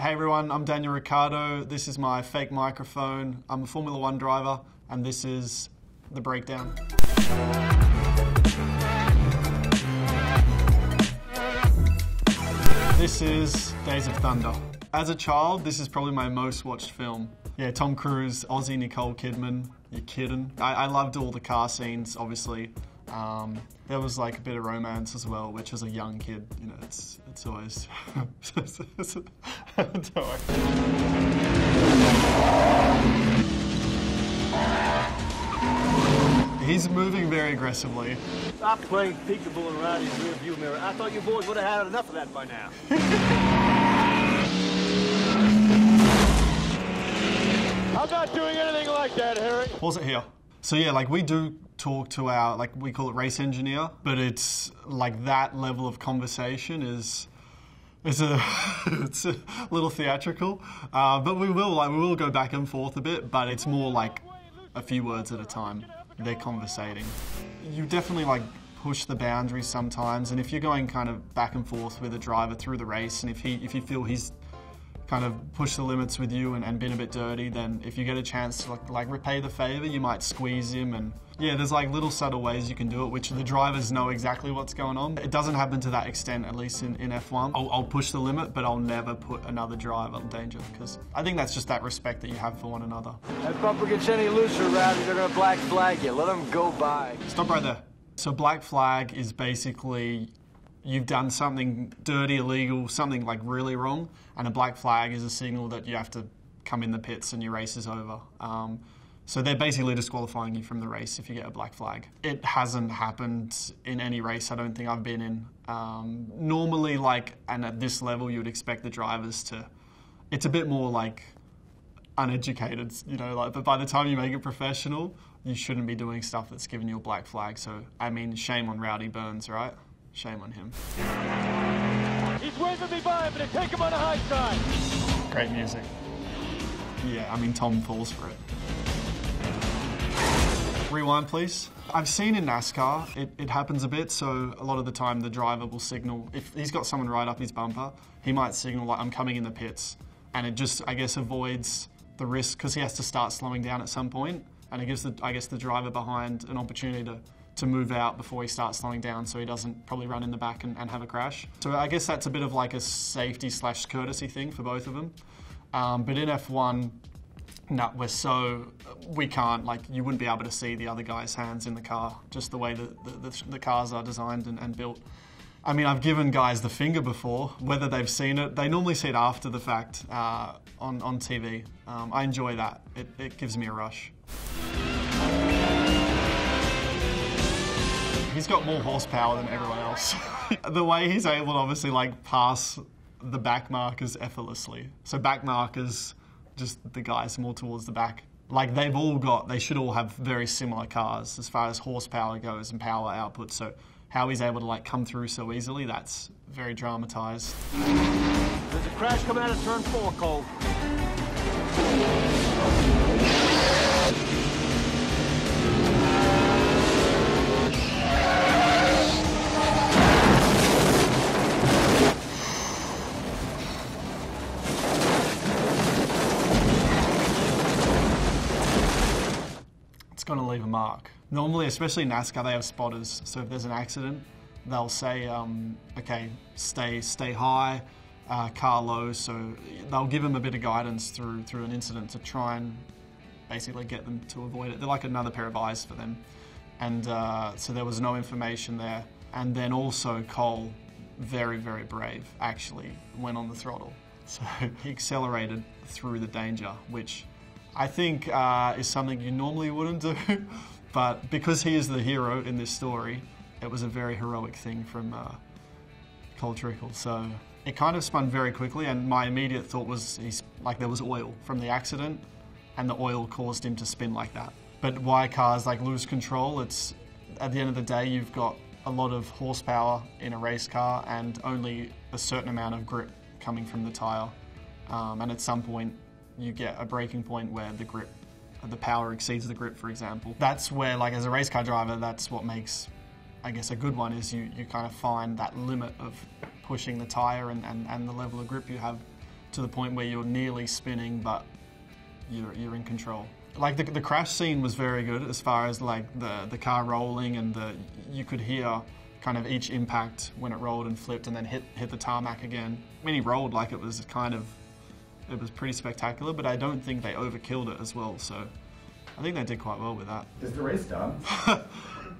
Hey everyone, I'm Daniel Ricciardo. This is my fake microphone. I'm a Formula 1 driver, and this is the breakdown. This is Days of Thunder. As a child, this is probably my most watched film. Yeah, Tom Cruise, Aussie Nicole Kidman, you're kidding. I loved all the car scenes, obviously. There was like a bit of romance as well, which as a young kid, you know, it's always... He's moving very aggressively. Stop playing peekaboo around in your rearview mirror. I thought you boys would have had enough of that by now. I'm not doing anything like that, Harry. Pause it here. So yeah, like we do talk to our, like we call it race engineer, but it's like that level of conversation is it's a little theatrical. But we will go back and forth a bit, but it's more like a few words at a time. They're conversating. You definitely like push the boundaries sometimes, and if you're going kind of back and forth with a driver through the race, and if you feel he's kind of pushed the limits with you and been a bit dirty, then if you get a chance to like repay the favor, you might squeeze him. And yeah, there's like little subtle ways you can do it, which the drivers know exactly what's going on. It doesn't happen to that extent, at least in F1. I'll push the limit, but I'll never put another driver in danger, because I think that's just that respect that you have for one another. If bumper gets any looser, Rowdy, they're gonna black flag you. Let them go by. Stop right there. So black flag is basically you've done something dirty, illegal, something like really wrong, and a black flag is a signal that you have to come in the pits and your race is over. So they're basically disqualifying you from the race if you get a black flag. It hasn't happened in any race I don't think I've been in. Normally, like, and at this level, you would expect the drivers to, it's a bit more like uneducated, you know, like, but by the time you make it professional, you shouldn't be doing stuff that's giving you a black flag. So, I mean, shame on Rowdy Burns, right? Shame on him. He's waving me by, but take him on the high side. Great music. Yeah, I mean, Tom falls for it. Rewind, please. I've seen in NASCAR, it happens a bit, so a lot of the time the driver will signal, if he's got someone right up his bumper, he might signal like, I'm coming in the pits. And it just, I guess, avoids the risk, because he has to start slowing down at some point, and it gives, the driver behind an opportunity to move out before he starts slowing down, so he doesn't probably run in the back and have a crash. So I guess that's a bit of like a safety / courtesy thing for both of them. But in F1, no, we can't, like, you wouldn't be able to see the other guy's hands in the car, just the way the cars are designed and built. I mean, I've given guys the finger before, whether they've seen it. They normally see it after the fact on TV. I enjoy that. It gives me a rush. He's got more horsepower than everyone else. The way he's able to obviously like pass the back markers effortlessly. So back markers, just the guys more towards the back. Like they should all have very similar cars as far as horsepower goes and power output. So how he's able to like come through so easily, that's very dramatized. There's a crash coming out of turn 4, Cole. Going to leave a mark. Normally, especially in NASCAR, they have spotters. So if there's an accident, they'll say, okay, stay high, car low. So they'll give them a bit of guidance through an incident to try and basically get them to avoid it. They're like another pair of eyes for them. And so there was no information there. And then also Cole, very, very brave, actually went on the throttle. So he accelerated through the danger, which I think is something you normally wouldn't do, but because he is the hero in this story, it was a very heroic thing from Cole Trickle. So it kind of spun very quickly, and my immediate thought was there was oil from the accident, and the oil caused him to spin like that. But why cars like lose control? It's at the end of the day, you've got a lot of horsepower in a race car and only a certain amount of grip coming from the tire, and at some point, you get a breaking point where the power exceeds the grip, for example. That's where, like, as a race car driver, that's what makes, I guess, a good one, is you kind of find that limit of pushing the tire and the level of grip you have. to the point where you're nearly spinning, but you're in control. Like the crash scene was very good as far as like the car rolling, and you could hear kind of each impact when it rolled and flipped and then hit the tarmac again. When he rolled, like it was pretty spectacular, but I don't think they overkilled it as well, so I think they did quite well with that. Is the race done?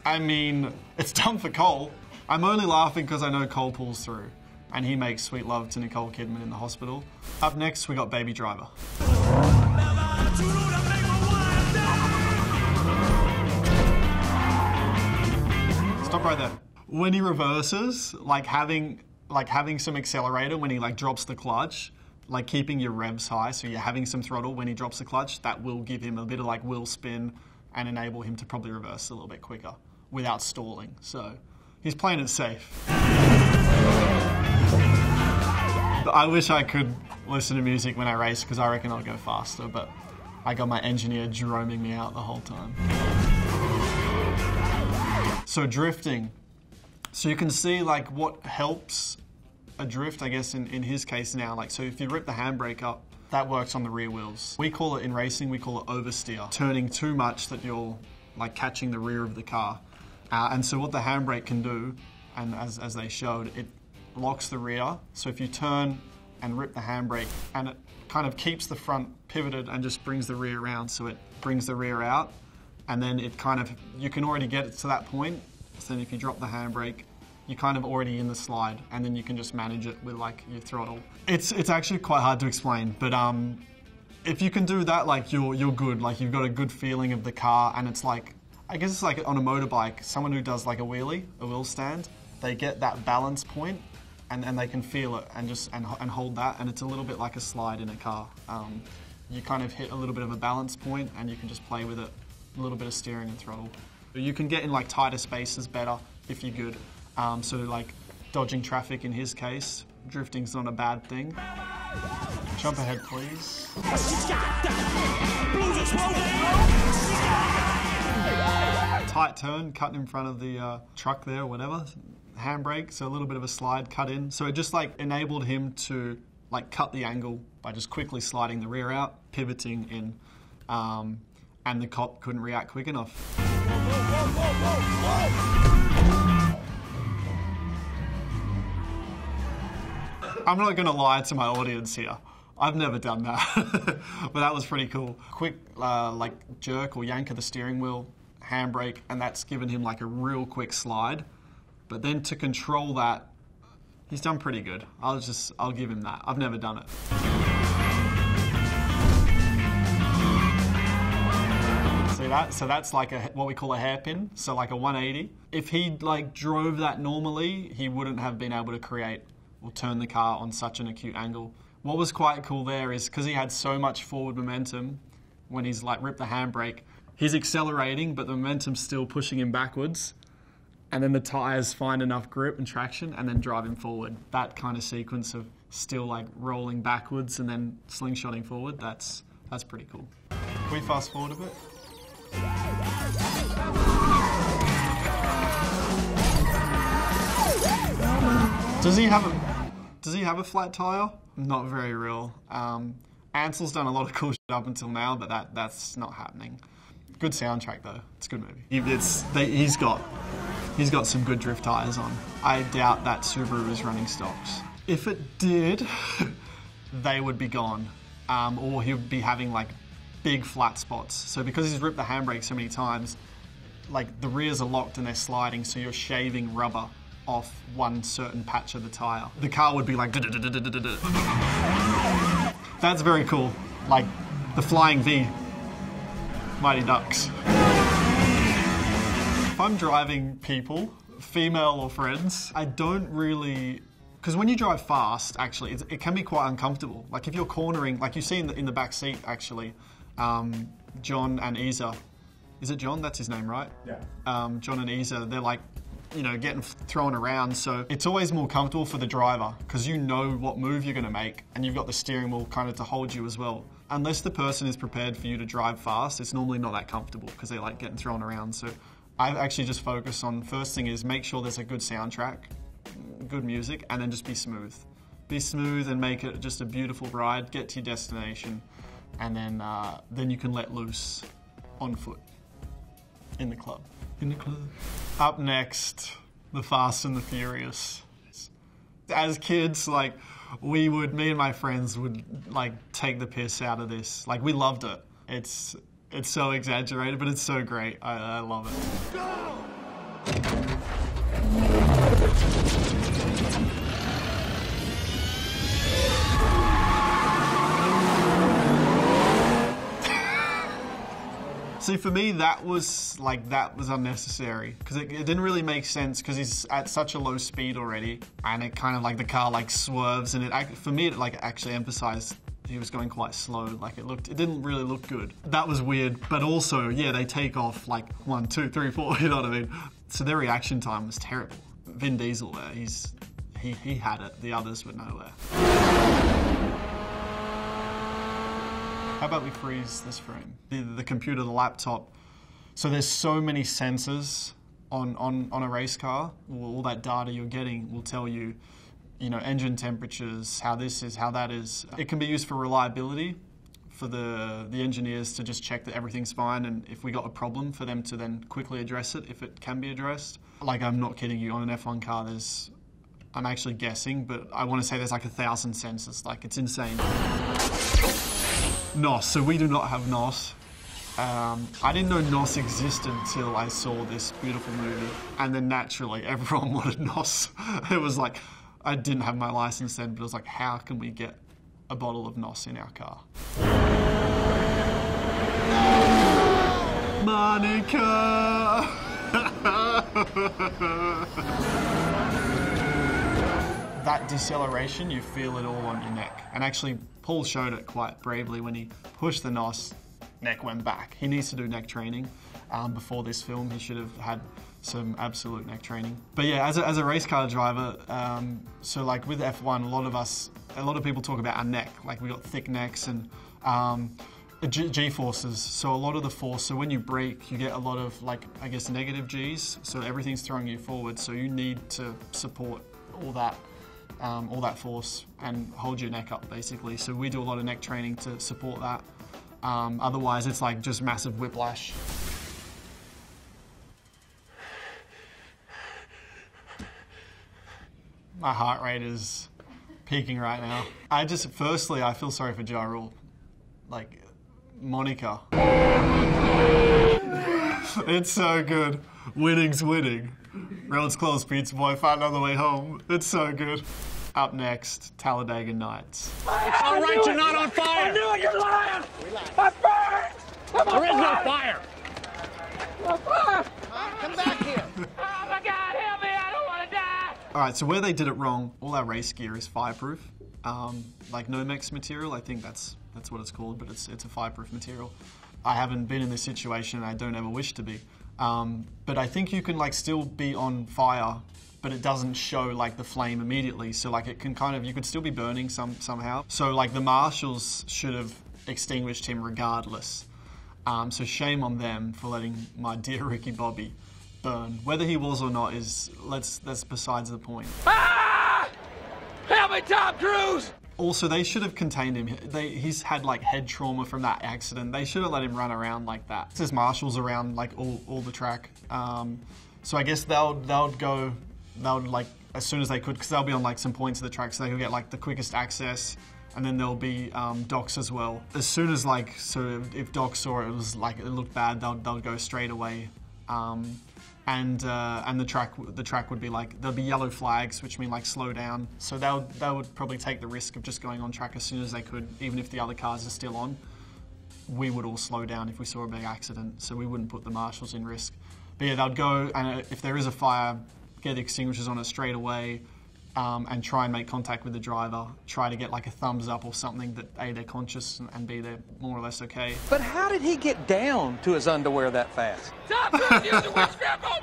I mean, it's done for Cole. I'm only laughing because I know Cole pulls through, and he makes sweet love to Nicole Kidman in the hospital. Up next, we got Baby Driver. Stop right there. When he reverses, like having some accelerator when he like drops the clutch, like keeping your revs high, so you're having some throttle when he drops the clutch, that will give him a bit of like wheel spin and enable him to probably reverse a little bit quicker without stalling. So he's playing it safe. I wish I could listen to music when I race because I reckon I'll go faster, but I got my engineer droning me out the whole time. So drifting. So you can see like what helps a drift, I guess, in his case now. Like, so if you rip the handbrake up, that works on the rear wheels. We call it in racing, we call it oversteer. Turning too much that you're like catching the rear of the car. And so what the handbrake can do, and as they showed, it locks the rear. So if you turn and rip the handbrake, and it kind of keeps the front pivoted and just brings the rear around, so it brings the rear out. And then it kind of, you can already get it to that point. So then if you drop the handbrake, you're kind of already in the slide, and then you can just manage it with like your throttle. It's actually quite hard to explain, but if you can do that, like you're good. Like you've got a good feeling of the car, and it's like, I guess it's like on a motorbike, someone who does like a wheelie, a wheel stand, they get that balance point, and they can feel it and just and hold that, and it's a little bit like a slide in a car. You kind of hit a little bit of a balance point, and you can just play with it, a little bit of steering and throttle. You can get in like tighter spaces better if you're good. So like dodging traffic in his case, drifting's not a bad thing. Jump ahead, please. Tight turn, cut in front of the truck there or whatever. Handbrake, so a little bit of a slide, cut in. So it just like enabled him to like cut the angle by just quickly sliding the rear out, pivoting in, and the cop couldn't react quick enough. I'm not going to lie to my audience here. I've never done that, but that was pretty cool. Quick like jerk or yank of the steering wheel, handbrake, and that's given him like a real quick slide. But then to control that, he's done pretty good. I'll give him that. I've never done it. See that? So that's like what we call a hairpin, so like a 180. If he like drove that normally, he wouldn't have been able to create or turn the car on such an acute angle. What was quite cool there is because he had so much forward momentum when he's like ripped the handbrake, he's accelerating, but the momentum's still pushing him backwards. And then the tyres find enough grip and traction and then drive him forward. That kind of sequence of still like rolling backwards and then slingshotting forward, that's pretty cool. Can we fast forward a bit? Does he have a flat tyre? Not very real. Ansell's done a lot of cool shit up until now, but that's not happening. Good soundtrack though. It's a good movie. He's got some good drift tyres on. I doubt that Subaru is running stocks. If it did, they would be gone. Or he would be having like big flat spots. So because he's ripped the handbrake so many times, like the rears are locked and they're sliding, so you're shaving rubber off one certain patch of the tyre. The car would be like That's very cool. Like the Flying V. Mighty Ducks. If I'm driving people, female or friends, I don't really... Because when you drive fast, actually, it can be quite uncomfortable. Like if you're cornering, like you see in the back seat, actually, John and Isa. Is it John? That's his name, right? Yeah. John and Isa, they're like, you know, getting thrown around. So it's always more comfortable for the driver because you know what move you're going to make and you've got the steering wheel kind of to hold you as well. Unless the person is prepared for you to drive fast, it's normally not that comfortable because they like getting thrown around. So I actually just focus on, first thing is make sure there's a good soundtrack, good music, and then just be smooth. Be smooth and make it just a beautiful ride. Get to your destination, and then you can let loose on foot in the club. Up next, the Fast and the Furious. As kids, like me and my friends would like take the piss out of this. Like we loved it. It's so exaggerated, but it's so great. I love it. Go! See, for me, that was unnecessary because it didn't really make sense because he's at such a low speed already, and it kind of like the car like swerves, and for me it like actually emphasized he was going quite slow. Like it didn't really look good. That was weird, but also yeah, they take off like 1, 2, 3, 4. You know what I mean? So their reaction time was terrible. Vin Diesel there, he had it. The others were nowhere. How about we freeze this frame? The computer, the laptop. So there's so many sensors on a race car. All that data you're getting will tell you, engine temperatures, how this is, how that is. It can be used for reliability, for the engineers to just check that everything's fine, and if we got a problem, for them to then quickly address it if it can be addressed. Like, I'm not kidding you, on an F1 car I'm actually guessing, but I want to say there's like 1,000 sensors. Like, it's insane. NOS, so we do not have NOS. I didn't know NOS existed until I saw this beautiful movie, and then naturally everyone wanted NOS. It was like, I didn't have my license then, but it was like, how can we get a bottle of NOS in our car? Monica! That deceleration, you feel it all on your neck. And actually, Paul showed it quite bravely when he pushed the NOS, neck went back. He needs to do neck training. Before this film, he should have had some absolute neck training. But yeah, as a race car driver, so like with F1, a lot of people talk about our neck. Like we got thick necks and G-forces. So a lot of the force, so when you brake, you get a lot of like, I guess, negative Gs. So everything's throwing you forward. So you need to support all that force and hold your neck up basically. So we do a lot of neck training to support that. Otherwise it's like just massive whiplash. My heart rate is peaking right now. Firstly, I feel sorry for Ja Rule. Like, Monica. It's so good. Winning's winning. Roads closed, pizza boy, find another way home. It's so good. Up next, Talladega Nights. It's all right, you're not on fire! I knew it, you're lying! I'm burned! There is no fire! I'm fire! Come back here! Oh my God, help me, I don't want to die! All right, so where they did it wrong, all our race gear is fireproof. Like Nomex material, I think that's what it's called, but it's a fireproof material. I haven't been in this situation and I don't ever wish to be. But I think you can like still be on fire, but it doesn't show like the flame immediately. So like it can you could still be burning somehow. So like the marshals should have extinguished him regardless. So shame on them for letting my dear Ricky Bobby burn. Whether he was or not that's besides the point. Ah! Help me, Tom Cruise! Also, they should have contained him. He's had like head trauma from that accident. They should have let him run around like that. There's marshals around like all the track. So I guess they would like as soon as they could, because they'll be on like some points of the track, so they could get like the quickest access. And then there'll be docs as well. As soon as like, so if docs saw it was like it looked bad, they'll go straight away. And the track would be like, there'll be yellow flags, which mean like slow down. So they would probably take the risk of just going on track as soon as they could, even if the other cars are still on. We would all slow down if we saw a big accident, so we wouldn't put the marshals in risk. But yeah, they'd go, and if there is a fire, get the extinguishers on it straight away, and try and make contact with the driver. Try to get like a thumbs up or something that A, they're conscious, and B, they're more or less okay. But how did he get down to his underwear that fast?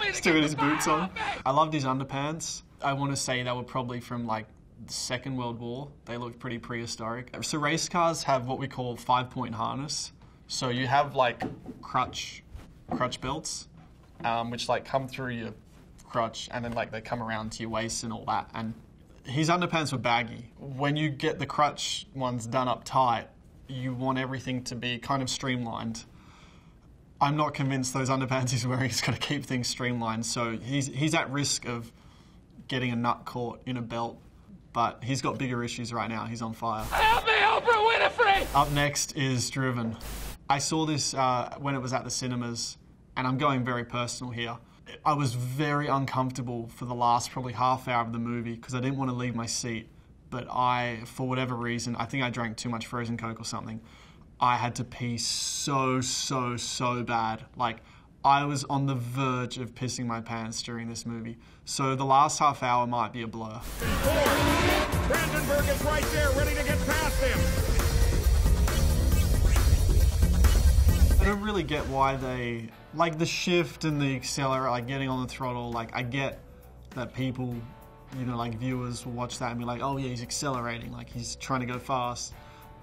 He's doing his boots on. I loved his underpants. I want to say they were probably from like the Second World War. They looked pretty prehistoric. So race cars have what we call 5-point harness. So you have like crutch belts, which like come through your crutch, and then like they come around to your waist and all that. And His underpants were baggy. When you get the crutch ones done up tight, you want everything to be kind of streamlined. I'm not convinced those underpants he's wearing is going to keep things streamlined, so he's at risk of getting a nut caught in a belt, but he's got bigger issues right now. He's on fire. Help me, Oprah Winfrey! Up next is Driven. I saw this when it was at the cinemas, and I'm going very personal here. I was very uncomfortable for the last probably half hour of the movie because I didn't want to leave my seat, but for whatever reason, I think I drank too much frozen Coke or something. I had to pee so bad. Like, I was on the verge of pissing my pants during this movie. So the last half hour might be a blur. Brandenburg is right there, ready to get past him. I don't really get why they, like the shift and the accelerator, like getting on the throttle, like I get that people, you know, like viewers will watch that and be like, oh yeah, he's accelerating, like he's trying to go fast.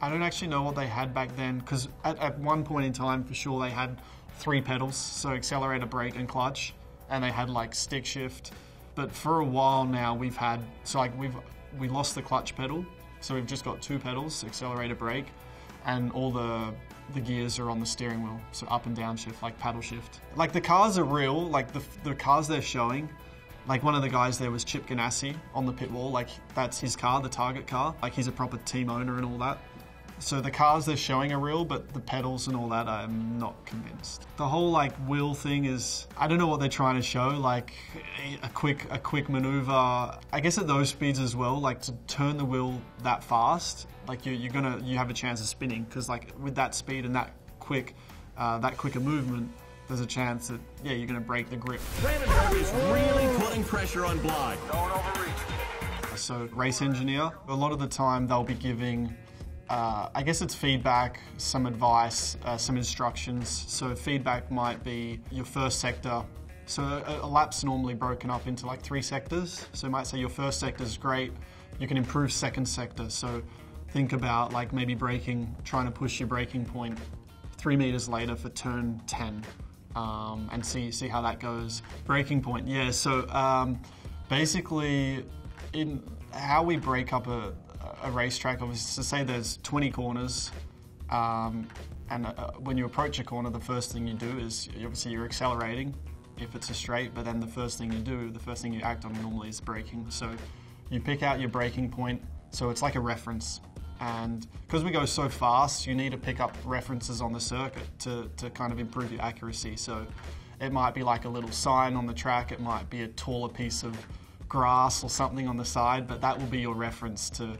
I don't actually know what they had back then, because at one point in time, for sure, they had 3 pedals, so accelerator, brake, and clutch, and they had like stick shift. But for a while now, we lost the clutch pedal, so we've just got 2 pedals, accelerator, brake, and all the gears are on the steering wheel, so up and down shift, like paddle shift. Like the cars are real, like the cars they're showing. Like one of the guys there was Chip Ganassi on the pit wall, like that's his car, the target car. Like he's a proper team owner and all that. So the cars they're showing are real, but the pedals and all that, I'm not convinced. The whole like wheel thing is, I don't know what they're trying to show, like a quick maneuver. I guess at those speeds as well, like to turn the wheel that fast, like you have a chance of spinning, because like with that speed and that quicker movement, there's a chance that, yeah, you're gonna break the grip. Brandenburg is really putting pressure on Bly. Don't overreach. So race engineer, a lot of the time they'll be giving, I guess it's feedback, some advice, some instructions. So feedback might be your first sector. So a lap's normally broken up into like 3 sectors. So it might say your first sector is great, you can improve second sector. So think about like maybe braking, trying to push your braking point 3 meters later for turn 10, and see how that goes. Braking point, yeah, so basically in how we break up a racetrack, obviously, to say there's 20 corners, and when you approach a corner, the first thing you do is, obviously you're accelerating if it's a straight, but then the first thing you act on normally is braking. So you pick out your braking point, so it's like a reference. And because we go so fast, you need to pick up references on the circuit to kind of improve your accuracy. So it might be like a little sign on the track, it might be a taller piece of grass or something on the side, but that will be your reference to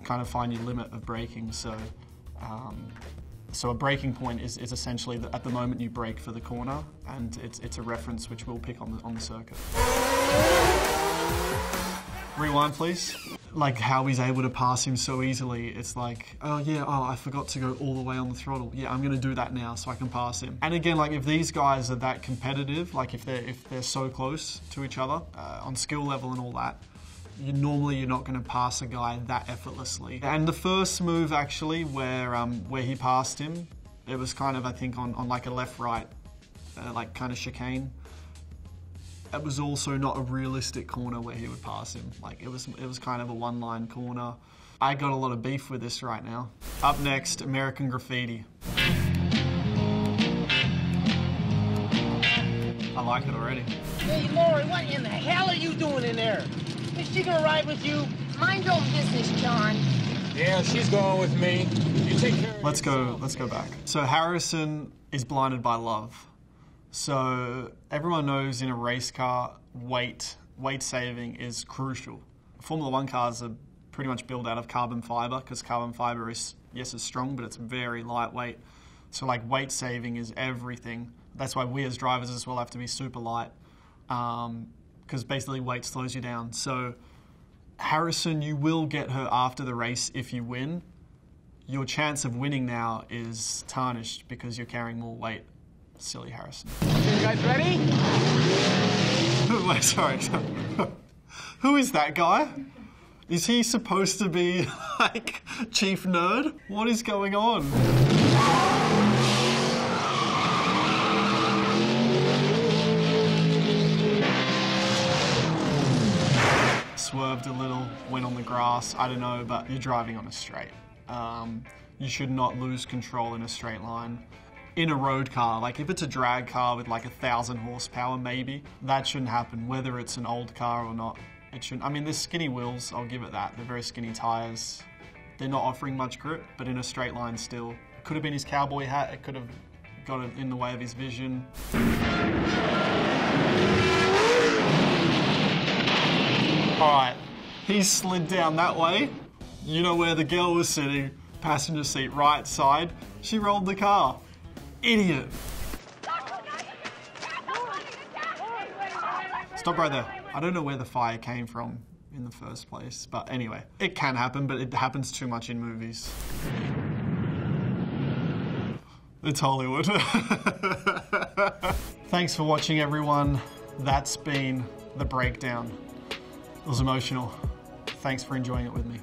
kind of find your limit of braking. So so a braking point is essentially at the moment you brake for the corner, and it's a reference which we'll pick on the circuit. Rewind, please. Like how he's able to pass him so easily. It's like, oh yeah, I forgot to go all the way on the throttle. Yeah, I'm gonna do that now so I can pass him. And again, like if these guys are that competitive, like if they're so close to each other on skill level and all that, you're not gonna pass a guy that effortlessly. And the first move actually, where he passed him, it was kind of, I think, on like a left-right, like kind of chicane. It was also not a realistic corner where he would pass him. Like it was kind of a one-line corner. I got a lot of beef with this right now. Up next, American Graffiti. I like it already. Hey, Lori, what in the hell are you doing in there? Is she gonna ride with you? Mind your business, John. Yeah, she's going with me. You take care of Let's go back. So Harrison is blinded by love. So everyone knows in a race car, weight saving is crucial. Formula 1 cars are pretty much built out of carbon fiber, because carbon fiber is, yes, it's strong, but it's very lightweight. So like weight saving is everything. That's why we as drivers as well have to be super light, because basically weight slows you down. So Harrison, you will get her after the race if you win. Your chance of winning now is tarnished because you're carrying more weight. Silly Harrison. You guys ready? Wait, sorry. Who is that guy? Is he supposed to be, like, chief nerd? What is going on? swerved a little, went on the grass, I don't know, but you're driving on a straight. You should not lose control in a straight line. In a road car, like if it's a drag car with like 1,000 horsepower maybe, that shouldn't happen, whether it's an old car or not. It shouldn't. I mean, there's skinny wheels, I'll give it that. They're very skinny tires. They're not offering much grip, but in a straight line still. It could have been his cowboy hat, it could have got it in the way of his vision. All right, he slid down that way. You know where the girl was sitting, passenger seat right side. She rolled the car. Idiot. Stop right there. I don't know where the fire came from in the first place, but anyway, it can happen, but it happens too much in movies. It's Hollywood. Thanks for watching, everyone. That's been the breakdown. It was emotional. Thanks for enjoying it with me.